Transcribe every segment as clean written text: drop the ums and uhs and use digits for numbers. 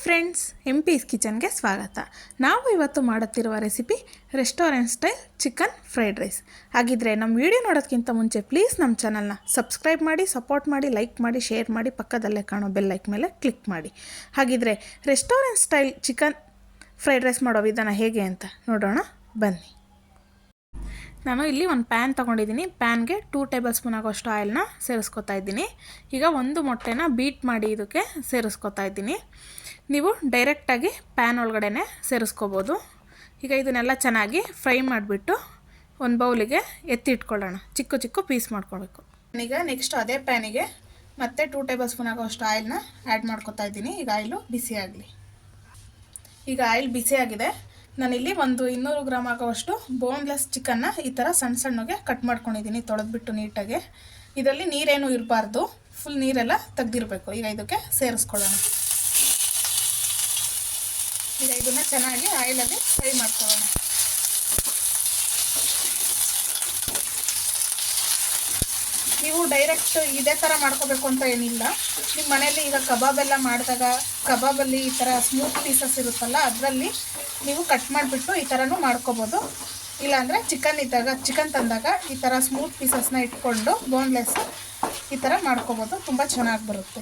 Friends, MP's ಕಿಚನ್ಗೆ ಸ್ವಾಗತ. ನಾವು ಇವತ್ತು ಮಾಡುತ್ತಿರುವ recipe restaurant style chicken fried rice. ಹಾಗಿದ್ರೆ ನಮ್ಮ ವಿಡಿಯೋ ನೋಡೋದಕ್ಕಿಂತ ಮುಂಚೆ ಪ್ಲೀಸ್ ನಮ್ಮ ಚಾನಲ್ನ ಸಬ್ಸ್ಕ್ರೈಬ್ ಮಾಡಿ, ಸಪೋರ್ಟ್ ಮಾಡಿ, ಲೈಕ್ ಮಾಡಿ, ಶೇರ್ ಮಾಡಿ, ಪಕ್ಕದಲ್ಲೇ ಕಾಣೋ ಬೆಲ್ ಲೈಕ್ ಮೇಲೆ ಕ್ಲಿಕ್ ಮಾಡಿ. ಹಾಗಿದ್ರೆ restaurant style chicken fried rice ಮಾಡೋ ವಿಧಾನ ಹೇಗೆ ಅಂತ ನೋಡೋಣ ಬನ್ನಿ. ನಾನು ಇಲ್ಲಿ ಒಂದು ಪ್ಯಾನ್ ತೊಗೊಂಡಿದ್ದೀನಿ. ಪ್ಯಾನ್ಗೆ 2 ಟೇಬಲ್ ಸ್ಪೂನ್ ಆಗೋಷ್ಟು ಆಯಿಲ್ನ ಸೇರಿಸ್ಕೊತಾ ಇದ್ದೀನಿ. ಈಗ ಒಂದು ಮೊಟ್ಟೆನ ಬೀಟ್ ಮಾಡಿ ಇದಕ್ಕೆ ಸೇರಿಸ್ಕೊತಾ ಇದ್ದೀನಿ. ನೀವು ಡೈರೆಕ್ಟಾಗಿ ಪ್ಯಾನ್ ಒಳಗಡೆ ಸೇರಿಸ್ಕೋಬೋದು. ಈಗ ಇದನ್ನೆಲ್ಲ ಚೆನ್ನಾಗಿ ಫ್ರೈ ಮಾಡಿಬಿಟ್ಟು ಒಂದು ಬೌಲಿಗೆ ಎತ್ತಿಟ್ಕೊಳ್ಳೋಣ. ಚಿಕ್ಕ ಚಿಕ್ಕ ಪೀಸ್ ಮಾಡ್ಕೊಳ್ಬೇಕು. ಈಗ ನೆಕ್ಸ್ಟ್ ಅದೇ ಪ್ಯಾನಿಗೆ ಮತ್ತೆ 2 ಟೇಬಲ್ ಸ್ಪೂನ್ ಆಗೋಷ್ಟು ಆಯಿಲ್ನ ಆ್ಯಡ್ ಮಾಡ್ಕೊತಾ ಇದ್ದೀನಿ. ಈಗ ಆಯಿಲು ಬಿಸಿ ಆಗಲಿ. ಈಗ ಆಯಿಲ್ ಬಿಸಿಯಾಗಿದೆ. ನಾನಿಲ್ಲಿ ಒಂದು 200 ಗ್ರಾಮ್ ಆಗೋವಷ್ಟು ಬೋನ್ಲೆಸ್ ಚಿಕನ್ನ ಈ ಥರ ಸಣ್ಣ ಸಣ್ಣಗೆ ಕಟ್ ಮಾಡ್ಕೊಂಡಿದ್ದೀನಿ, ತೊಳೆದ್ಬಿಟ್ಟು ನೀಟಾಗಿ. ಇದರಲ್ಲಿ ನೀರೇನು ಇರಬಾರ್ದು, ಫುಲ್ ನೀರೆಲ್ಲ ತೆಗ್ದಿರಬೇಕು. ಈಗ ಇದಕ್ಕೆ ಸೇರಿಸ್ಕೊಳ್ಳೋಣ. ಈಗ ಇದನ್ನು ಚೆನ್ನಾಗಿ ಆಯಿಲಲ್ಲಿ ಫ್ರೈ ಮಾಡ್ಕೊಳ್ಳೋಣ. ನೀವು ಡೈರೆಕ್ಟ್ ಇದೇ ಥರ ಮಾಡ್ಕೋಬೇಕು ಅಂತ ಏನಿಲ್ಲ. ನಿಮ್ಮ ಮನೆಯಲ್ಲಿ ಈಗ ಕಬಾಬೆಲ್ಲ ಮಾಡಿದಾಗ ಕಬಾಬಲ್ಲಿ ಈ ಥರ ಸ್ಮೂತ್ ಪೀಸಸ್ ಇರುತ್ತಲ್ಲ, ಅದರಲ್ಲಿ ನೀವು ಕಟ್ ಮಾಡಿಬಿಟ್ಟು ಈ ಥರನೂ ಮಾಡ್ಕೋಬೋದು. ಇಲ್ಲಾಂದರೆ ಚಿಕನ್ ತಂದಾಗ ಈ ಥರ ಸ್ಮೂತ್ ಪೀಸಸ್ನ ಇಟ್ಕೊಂಡು ಬೋನ್ಲೆಸ್ ಈ ಥರ ಮಾಡ್ಕೋಬೋದು. ತುಂಬ ಚೆನ್ನಾಗಿ ಬರುತ್ತೆ.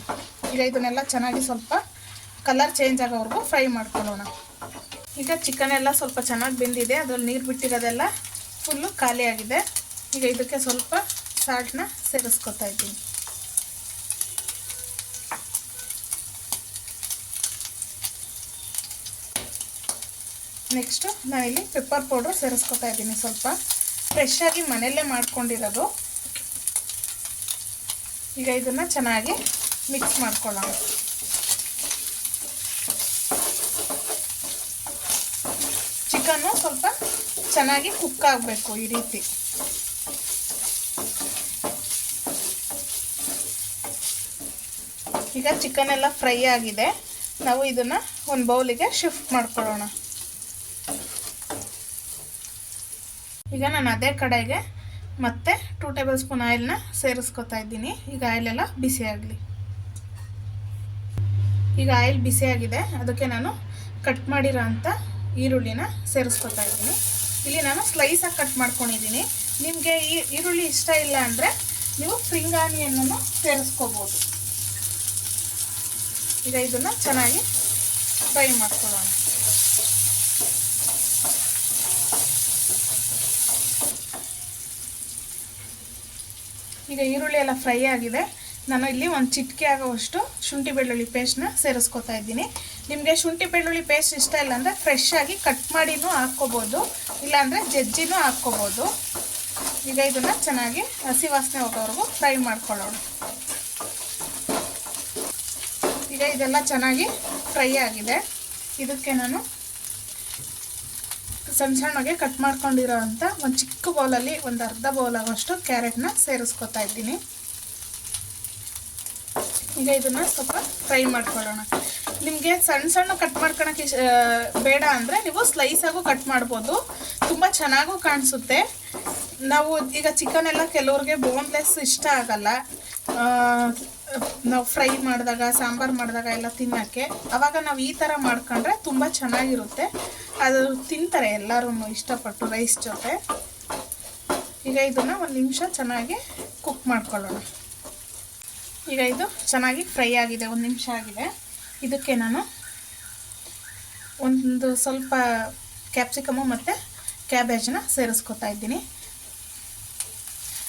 ಈಗ ಇದನ್ನೆಲ್ಲ ಚೆನ್ನಾಗಿ ಸ್ವಲ್ಪ ಕಲರ್ ಚೇಂಜ್ ಆಗೋವರೆಗೂ ಫ್ರೈ ಮಾಡ್ಕೊಳ್ಳೋಣ. ಈಗ ಚಿಕನ್ ಎಲ್ಲ ಸ್ವಲ್ಪ ಚೆನ್ನಾಗಿ ಬೆಂದಿದೆ. ಅದರಲ್ಲಿ ನೀರು ಬಿಟ್ಟಿರೋದೆಲ್ಲ ಫುಲ್ಲು ಖಾಲಿಯಾಗಿದೆ. ಈಗ ಇದಕ್ಕೆ ಸ್ವಲ್ಪ ಸಾಲ್ಟ್ನ ಸೇರಿಸ್ಕೊತಾ ಇದ್ದೀನಿ. ನೆಕ್ಸ್ಟು ನಾನಿಲ್ಲಿ ಪೆಪ್ಪರ್ ಪೌಡ್ರ್ ಸೇರಿಸ್ಕೊತಾ ಇದ್ದೀನಿ. ಸ್ವಲ್ಪ ಫ್ರೆಶ್ಶಾಗಿ ಮನೆಯಲ್ಲೇ ಮಾಡ್ಕೊಂಡಿರೋದು. ಈಗ ಇದನ್ನು ಚೆನ್ನಾಗಿ ಮಿಕ್ಸ್ ಮಾಡ್ಕೊಳ್ಳೋಣ. ಚಿಕನ್ನು ಸ್ವಲ್ಪ ಚೆನ್ನಾಗಿ ಕುಕ್ ಆಗಬೇಕು ಈ ರೀತಿ. ಈಗ ಚಿಕನ್ ಎಲ್ಲ ಫ್ರೈ ಆಗಿದೆ. ನಾವು ಇದನ್ನು ಒಂದು ಬೌಲಿಗೆ ಶಿಫ್ಟ್ ಮಾಡ್ಕೊಳ್ಳೋಣ. ಈಗ ನಾನು ಅದೇ ಕಡೆಗೆ ಮತ್ತೆ 2 ಟೇಬಲ್ ಸ್ಪೂನ್ ಆಯಿಲ್ನ ಸೇರಿಸ್ಕೊತಾ ಇದ್ದೀನಿ. ಈಗ ಆಯಿಲೆಲ್ಲ ಬಿಸಿ ಆಗಲಿ. ಈಗ ಆಯಿಲ್ ಬಿಸಿಯಾಗಿದೆ. ಅದಕ್ಕೆ ನಾನು ಕಟ್ ಮಾಡಿರೋ ಅಂಥ ಈರುಳ್ಳಿನ ಸೇರಿಸ್ಕೊತಾ ಇದ್ದೀನಿ. ಇಲ್ಲಿ ನಾನು ಸ್ಲೈಸಾಗಿ ಕಟ್ ಮಾಡ್ಕೊಂಡಿದ್ದೀನಿ. ನಿಮಗೆ ಈ ಈರುಳ್ಳಿ ಇಷ್ಟ ಇಲ್ಲ ಅಂದರೆ ನೀವು ಸ್ಪ್ರಿಂಗ್ ಆನಿಯನ್ನನ್ನು ಸೇರಿಸ್ಕೋಬೋದು. ಈಗ ಇದನ್ನು ಚೆನ್ನಾಗಿ ಫ್ರೈ ಮಾಡ್ಕೊಳ್ಳೋಣ. ಈಗ ಈರುಳ್ಳಿ ಎಲ್ಲ ಫ್ರೈ ಆಗಿದೆ. ನಾನು ಇಲ್ಲಿ ಒಂದು ಚಿಟಿಕೆ ಆಗೋವಷ್ಟು ಶುಂಠಿ ಬೆಳ್ಳುಳ್ಳಿ ಪೇಸ್ಟ್ನ ಸೇರಿಸ್ಕೊತಾ ಇದ್ದೀನಿ. ನಿಮಗೆ ಶುಂಠಿ ಬೆಳ್ಳುಳ್ಳಿ ಪೇಸ್ಟ್ ಇಷ್ಟ ಇಲ್ಲ ಅಂದರೆ ಫ್ರೆಶ್ ಆಗಿ ಕಟ್ ಮಾಡಿನೂ ಹಾಕ್ಕೋಬೋದು, ಇಲ್ಲಾಂದರೆ ಜಜ್ಜಿನೂ ಹಾಕ್ಕೋಬೋದು. ಈಗ ಇದನ್ನು ಚೆನ್ನಾಗಿ ಹಸಿ ವಾಸನೆ ಹೋಗೋವರೆಗೂ ಫ್ರೈ ಮಾಡ್ಕೊಳ್ಳೋಣ. ಈಗ ಇದೆಲ್ಲ ಚೆನ್ನಾಗಿ ಫ್ರೈ ಆಗಿದೆ. ಇದಕ್ಕೆ ನಾನು ಸಣ್ಣ ಸಣ್ಣಗೆ ಕಟ್ ಮಾಡ್ಕೊಂಡಿರೋ ಅಂಥ ಒಂದು ಚಿಕ್ಕ ಬೌಲಲ್ಲಿ ಒಂದು ಅರ್ಧ ಬೌಲ್ ಆಗೋಷ್ಟು ಕ್ಯಾರೆಟ್ನ ಸೇರಿಸ್ಕೊತಾ ಇದ್ದೀನಿ. ಈಗ ಇದನ್ನು ಸ್ವಲ್ಪ ಫ್ರೈ ಮಾಡ್ಕೊಳ್ಳೋಣ. ನಿಮಗೆ ಸಣ್ಣ ಸಣ್ಣ ಕಟ್ ಮಾಡ್ಕೊಳಕ್ಕೆ ಬೇಡ ಅಂದರೆ ನೀವು ಸ್ಲೈಸಾಗೂ ಕಟ್ ಮಾಡ್ಬೋದು, ತುಂಬ ಚೆನ್ನಾಗೂ ಕಾಣಿಸುತ್ತೆ. ನಾವು ಈಗ ಚಿಕನ್ ಎಲ್ಲ ಕೆಲವ್ರಿಗೆ ಬೋನ್ಲೆಸ್ ಇಷ್ಟ ಆಗಲ್ಲ. ನಾವು ಫ್ರೈ ಮಾಡಿದಾಗ, ಸಾಂಬಾರು ಮಾಡಿದಾಗ ಎಲ್ಲ ತಿನ್ನೋಕ್ಕೆ, ಆವಾಗ ನಾವು ಈ ಥರ ಮಾಡ್ಕೊಂಡ್ರೆ ತುಂಬ ಚೆನ್ನಾಗಿರುತ್ತೆ. ಅದು ತಿಂತಾರೆ ಎಲ್ಲರೂ ಇಷ್ಟಪಟ್ಟು ರೈಸ್ ಜೊತೆ. ಈಗ ಇದನ್ನು 1 ನಿಮಿಷ ಚೆನ್ನಾಗಿ ಕುಕ್ ಮಾಡ್ಕೊಳ್ಳೋಣ. ಈಗ ಇದು ಚೆನ್ನಾಗಿ ಫ್ರೈ ಆಗಿದೆ, 1 ನಿಮಿಷ ಆಗಿದೆ. ಇದಕ್ಕೆ ನಾನು ಒಂದು ಸ್ವಲ್ಪ ಕ್ಯಾಪ್ಸಿಕಮು ಮತ್ತು ಕ್ಯಾಬೇಜನ್ನ ಸೇರಿಸ್ಕೊತಾ ಇದ್ದೀನಿ.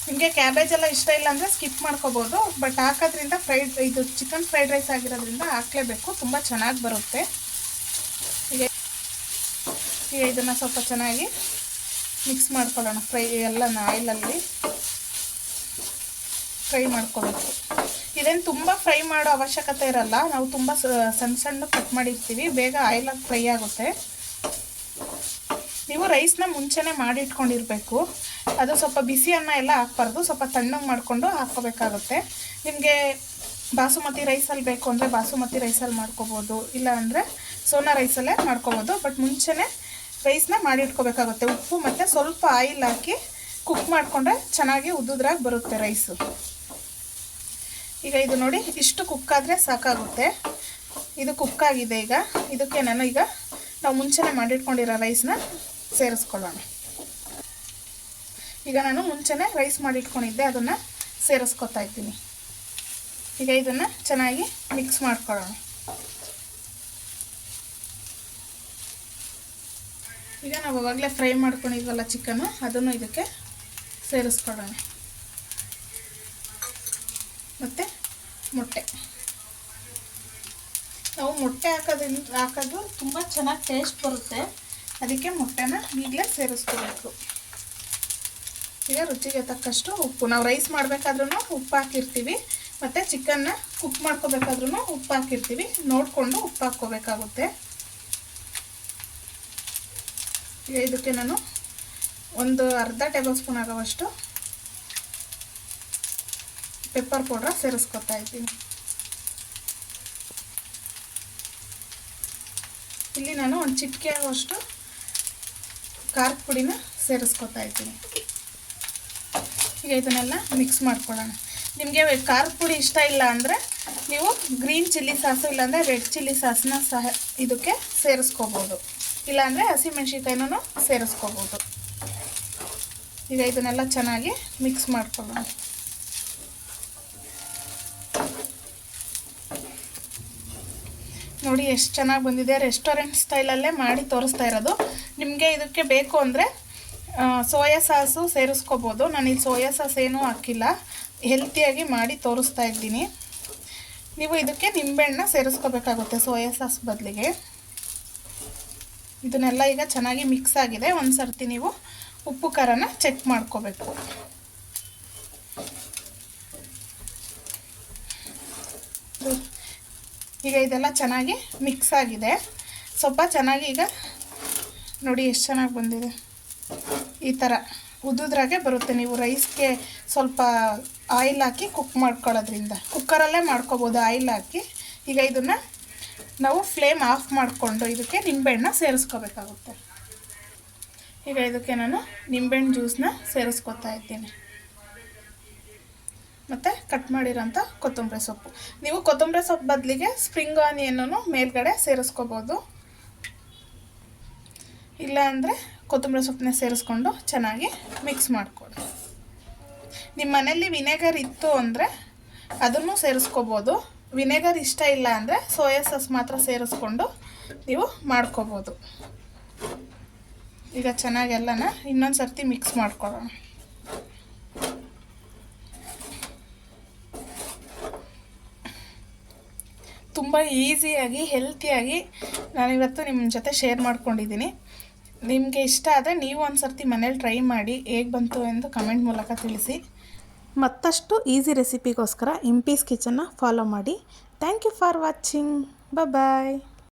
ನಿಮಗೆ ಕ್ಯಾಬೇಜ್ ಎಲ್ಲ ಇಷ್ಟ ಇಲ್ಲ ಅಂದರೆ ಸ್ಕಿಪ್ ಮಾಡ್ಕೋಬೋದು, ಬಟ್ ಹಾಕೋದ್ರಿಂದ ಇದು ಚಿಕನ್ ಫ್ರೈಡ್ ರೈಸ್ ಆಗಿರೋದ್ರಿಂದ ಹಾಕಲೇಬೇಕು, ತುಂಬ ಚೆನ್ನಾಗಿ ಬರುತ್ತೆ. ಈಗ ಇದನ್ನು ಸ್ವಲ್ಪ ಚೆನ್ನಾಗಿ ಮಿಕ್ಸ್ ಮಾಡ್ಕೊಳ್ಳೋಣ. ಎಲ್ಲನ ಆಯಿಲಲ್ಲಿ ಫ್ರೈ ಮಾಡ್ಕೋಬೇಕು. ಇದೇನು ತುಂಬ ಫ್ರೈ ಮಾಡೋ ಅವಶ್ಯಕತೆ ಇರಲ್ಲ. ನಾವು ತುಂಬ ಸಣ್ಣ ಸಣ್ಣ ಕಟ್ ಮಾಡಿರ್ತೀವಿ, ಬೇಗ ಆಯಿಲಾಗಿ ಫ್ರೈ ಆಗುತ್ತೆ. ನೀವು ರೈಸ್ನ ಮುಂಚೆನೇ ಮಾಡಿಟ್ಕೊಂಡಿರಬೇಕು. ಅದು ಸ್ವಲ್ಪ ಬಿಸಿ ಅನ್ನ ಎಲ್ಲ ಹಾಕ್ಬಾರ್ದು, ಸ್ವಲ್ಪ ತಣ್ಣಗೆ ಮಾಡಿಕೊಂಡು ಹಾಕ್ಕೋಬೇಕಾಗುತ್ತೆ. ನಿಮಗೆ ಬಾಸುಮತಿ ರೈಸಲ್ಲಿ ಬೇಕು ಅಂದರೆ ಬಾಸುಮತಿ ರೈಸಲ್ಲಿ ಮಾಡ್ಕೋಬೋದು, ಇಲ್ಲ ಅಂದರೆ ಸೋನಾ ರೈಸಲ್ಲೇ ಮಾಡ್ಕೋಬೋದು. ಬಟ್ ಮುಂಚೆನೇ ರೈಸ್ನ ಮಾಡಿಟ್ಕೋಬೇಕಾಗುತ್ತೆ. ಉಪ್ಪು ಮತ್ತು ಸ್ವಲ್ಪ ಆಯಿಲ್ ಹಾಕಿ ಕುಕ್ ಮಾಡಿಕೊಂಡ್ರೆ ಚೆನ್ನಾಗಿ ಉದ್ದುದ್ರಾಗಿ ಬರುತ್ತೆ ರೈಸು. ಈಗ ಇದು ನೋಡಿ, ಇಷ್ಟು ಕುಕ್ಕಾದರೆ ಸಾಕಾಗುತ್ತೆ. ಇದು ಕುಕ್ ಆಗಿದೆ. ಈಗ ಇದಕ್ಕೆ ನಾನು ಈಗ ನಾವು ಮುಂಚೆನೇ ಮಾಡಿಟ್ಕೊಂಡಿರೋ ರೈಸ್ನ ಸೇರಿಸ್ಕೊಳ್ಳೋಣ. ಈಗ ನಾನು ಮುಂಚೆನೇ ರೈಸ್ ಮಾಡಿಟ್ಕೊಂಡಿದ್ದೆ, ಅದನ್ನು ಸೇರಿಸ್ಕೊತಾ ಇದ್ದೀನಿ. ಈಗ ಇದನ್ನು ಚೆನ್ನಾಗಿ ಮಿಕ್ಸ್ ಮಾಡ್ಕೊಳ್ಳೋಣ. ಈಗ ನಾವು ಆವಾಗಲೇ ಫ್ರೈ ಮಾಡ್ಕೊಂಡಿದ್ವಲ್ಲ ಚಿಕನ್ನು, ಅದನ್ನು ಇದಕ್ಕೆ ಸೇರಿಸ್ಕೊಳ್ಳೋಣ. ಮತ್ತು ಮೊಟ್ಟೆ, ನಾವು ಮೊಟ್ಟೆ ಹಾಕೋದು ತುಂಬ ಚೆನ್ನಾಗಿ ಟೇಸ್ಟ್ ಬರುತ್ತೆ. ಅದಕ್ಕೆ ಮೊಟ್ಟೆನ ಈಗಲೇ ಸೇರಿಸ್ಕೋಬೇಕು. ಈಗ ರುಚಿಗೆ ತಕ್ಕಷ್ಟು ಉಪ್ಪು, ನಾವು ರೈಸ್ ಮಾಡಬೇಕಾದ್ರೂ ಉಪ್ಪು ಹಾಕಿರ್ತೀವಿ, ಮತ್ತು ಚಿಕನ್ನ ಕುಕ್ ಮಾಡ್ಕೋಬೇಕಾದ್ರೂ ಉಪ್ಪು ಹಾಕಿರ್ತೀವಿ, ನೋಡಿಕೊಂಡು ಉಪ್ಪು ಹಾಕ್ಕೋಬೇಕಾಗುತ್ತೆ. ಈಗ ಇದಕ್ಕೆ ನಾನು ಒಂದು ಅರ್ಧ ಟೇಬಲ್ ಸ್ಪೂನ್ ಆಗೋವಷ್ಟು ಪೆಪ್ಪರ್ ಪೌಡ್ರ ಸೇರಿಸ್ಕೊತಾ ಇದ್ದೀನಿ. ಇಲ್ಲಿ ನಾನು ಒಂದು ಚಿಟಿಕೆ ಆಗುವಷ್ಟು ಖಾರದ ಪುಡಿನ ಸೇರಿಸ್ಕೊತಾ ಇದ್ದೀನಿ. ಈಗ ಇದನ್ನೆಲ್ಲ ಮಿಕ್ಸ್ ಮಾಡ್ಕೊಳ್ಳೋಣ. ನಿಮಗೆ ಖಾರದ ಪುಡಿ ಇಷ್ಟ ಇಲ್ಲ ಅಂದರೆ ನೀವು ಗ್ರೀನ್ ಚಿಲ್ಲಿ ಸಾಸು ಇಲ್ಲಾಂದರೆ ರೆಡ್ ಚಿಲ್ಲಿ ಸಾಸನ್ನ ಸಹ ಇದಕ್ಕೆ ಸೇರಿಸ್ಕೋಬೋದು, ಇಲ್ಲಾಂದರೆ ಹಸಿಮೆಣ್ಸಿನ್ಕಾಯಿನೂ ಸೇರಿಸ್ಕೋಬೋದು. ಈಗ ಇದನ್ನೆಲ್ಲ ಚೆನ್ನಾಗಿ ಮಿಕ್ಸ್ ಮಾಡ್ಕೊಳ್ಳೋಣ. ನೋಡಿ ಎಷ್ಟು ಚೆನ್ನಾಗಿ ಬಂದಿದೆ. ರೆಸ್ಟೋರೆಂಟ್ ಸ್ಟೈಲಲ್ಲೇ ಮಾಡಿ ತೋರಿಸ್ತಾ ಇರೋದು. ನಿಮಗೆ ಇದಕ್ಕೆ ಬೇಕು ಅಂದರೆ ಸೋಯಾ ಸಾಸು ಸೇರಿಸ್ಕೋಬೋದು. ನಾನಿಲ್ಲಿ ಸೋಯಾ ಸಾಸ್ ಏನೂ ಹಾಕಿಲ್ಲ, ಹೆಲ್ತಿಯಾಗಿ ಮಾಡಿ ತೋರಿಸ್ತಾ ಇದ್ದೀನಿ. ನೀವು ಇದಕ್ಕೆ ನಿಂಬೆಹಣ್ಣು ಸೇರಿಸ್ಕೋಬೇಕಾಗುತ್ತೆ ಸೋಯಾ ಸಾಸ್ ಬದಲಿಗೆ. ಇದನ್ನೆಲ್ಲ ಈಗ ಚೆನ್ನಾಗಿ ಮಿಕ್ಸ್ ಆಗಿದೆ. ಒಂದು ಸರ್ತಿ ನೀವು ಉಪ್ಪು ಖಾರನ ಚೆಕ್ ಮಾಡ್ಕೋಬೇಕು. ಈಗ ಇದೆಲ್ಲ ಚೆನ್ನಾಗಿ ಮಿಕ್ಸ್ ಆಗಿದೆ. ಸ್ವಲ್ಪ ಚೆನ್ನಾಗಿ ಈಗ ನೋಡಿ ಎಷ್ಟು ಚೆನ್ನಾಗಿ ಬಂದಿದೆ. ಈ ಥರ ಉದ್ದುದ್ರಾಗೆ ಬರುತ್ತೆ. ನೀವು ರೈಸ್ಗೆ ಸ್ವಲ್ಪ ಆಯಿಲ್ ಹಾಕಿ ಕುಕ್ ಮಾಡ್ಕೊಳ್ಳೋದ್ರಿಂದ, ಕುಕ್ಕರಲ್ಲೇ ಮಾಡ್ಕೋಬೋದು ಆಯಿಲ್ ಹಾಕಿ. ಈಗ ಇದನ್ನು ನಾವು ಫ್ಲೇಮ್ ಆಫ್ ಮಾಡಿಕೊಂಡು ಇದಕ್ಕೆ ನಿಂಬೆಹಣ್ಣು ಸೇರಿಸ್ಕೋಬೇಕಾಗುತ್ತೆ. ಈಗ ಇದಕ್ಕೆ ನಾನು ನಿಂಬೆಹಣ್ಣು ಜ್ಯೂಸನ್ನ ಸೇರಿಸ್ಕೊತಾ ಇದ್ದೀನಿ, ಮತ್ತು ಕಟ್ ಮಾಡಿರೋಂಥ ಕೊತ್ತಂಬರಿ ಸೊಪ್ಪು. ನೀವು ಕೊತ್ತಂಬರಿ ಸೊಪ್ಪು ಬದಲಿಗೆ ಸ್ಪ್ರಿಂಗ್ ಆನಿಯನ್ನೂ ಮೇಲ್ಗಡೆ ಸೇರಿಸ್ಕೋಬೋದು, ಇಲ್ಲ ಅಂದರೆ ಕೊತ್ತಂಬರಿ ಸೊಪ್ಪನ್ನ ಸೇರಿಸ್ಕೊಂಡು ಚೆನ್ನಾಗಿ ಮಿಕ್ಸ್ ಮಾಡಿಕೊಡಿ. ನಿಮ್ಮ ಮನೇಲಿ ವಿನೆಗರ್ ಇತ್ತು ಅಂದರೆ ಅದನ್ನು ಸೇರಿಸ್ಕೋಬೋದು. ವಿನೆಗರ್ ಇಷ್ಟ ಇಲ್ಲ ಅಂದರೆ ಸೋಯಾ ಸಾಸ್ ಮಾತ್ರ ಸೇರಿಸ್ಕೊಂಡು ನೀವು ಮಾಡ್ಕೋಬೋದು. ಈಗ ಚೆನ್ನಾಗೆಲ್ಲನ ಇನ್ನೊಂದು ಸರ್ತಿ ಮಿಕ್ಸ್ ಮಾಡ್ಕೊಳ್ಳೋಣ. ತುಂಬ ಈಸಿಯಾಗಿ ಹೆಲ್ತಿಯಾಗಿ ನಾನಿವತ್ತು ನಿಮ್ಮ ಜೊತೆ ಶೇರ್ ಮಾಡ್ಕೊಂಡಿದ್ದೀನಿ. ನಿಮಗೆ ಇಷ್ಟ ಆದರೆ ನೀವು ಒಂದು ಸರ್ತಿ ಮನೇಲಿ ಟ್ರೈ ಮಾಡಿ ಹೇಗೆ ಬಂತು ಎಂದು ಕಮೆಂಟ್ ಮೂಲಕ ತಿಳಿಸಿ. ಮತ್ತಷ್ಟು ಈಸಿ ರೆಸಿಪಿಗೋಸ್ಕರ ಇಂಪೀಸ್ ಕಿಚನ್ನ ಫಾಲೋ ಮಾಡಿ. Thank you for watching. Bye.